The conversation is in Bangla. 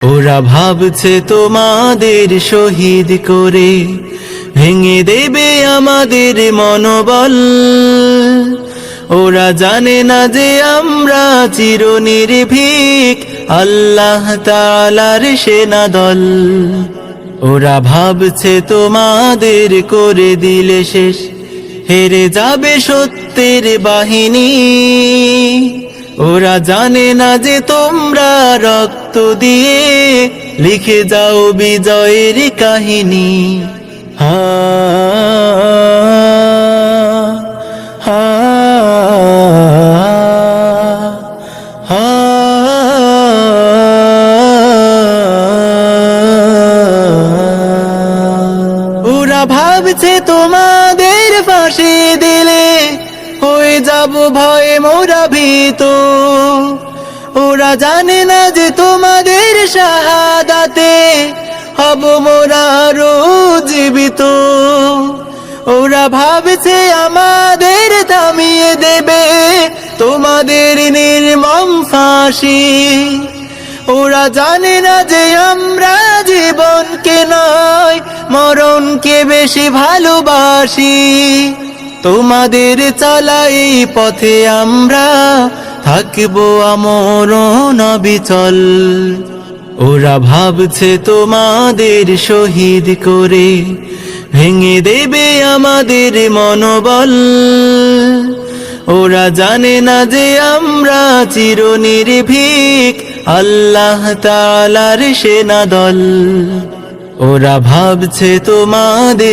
ওরা ভাবছে তোমাদের শহীদ করে ভেঙে দেবে আমাদের মনোবল। ওরা জানে না যে আমরা চিরনির্ভীক আল্লাহ তাআলার সেনাদল। ওরা ভাবছে তোমাদের করে দিলে শেষ হেরে যাবে সত্যের বাহিনী। ওরা জানে না যে তোমরা রক্ত দিয়ে লিখে যাও বিজয়ের কাহিনী। হা হা হা ওরা ভাবছে তোমাদের ফাঁসি দিলে হয়ে যাব ভয়ে মোরা ভীত। ওরা জানে না যে তোমাদের শাহাদাতে হব মোরা আরো জীবিত। ওরা ভাবছে আমাদের থামিয়ে দেবে তোমাদের নির্মম ফাঁসি। ওরা জানে না যে আমরা জীবনকে নয় মরণকে বেশি ভালোবাসি। তোমাদের চলা এই পথে আমরা থাকবো আমরণ অবিচল। ওরা ভাবছে তোমাদের শহীদ করে ভেঙে দেবে আমাদের মনোবল। ওরা জানে না যে আমরা চিরনির্ভীক আল্লাহ তাআলার সেনাদল। ওরা ভাবছে তোমাদের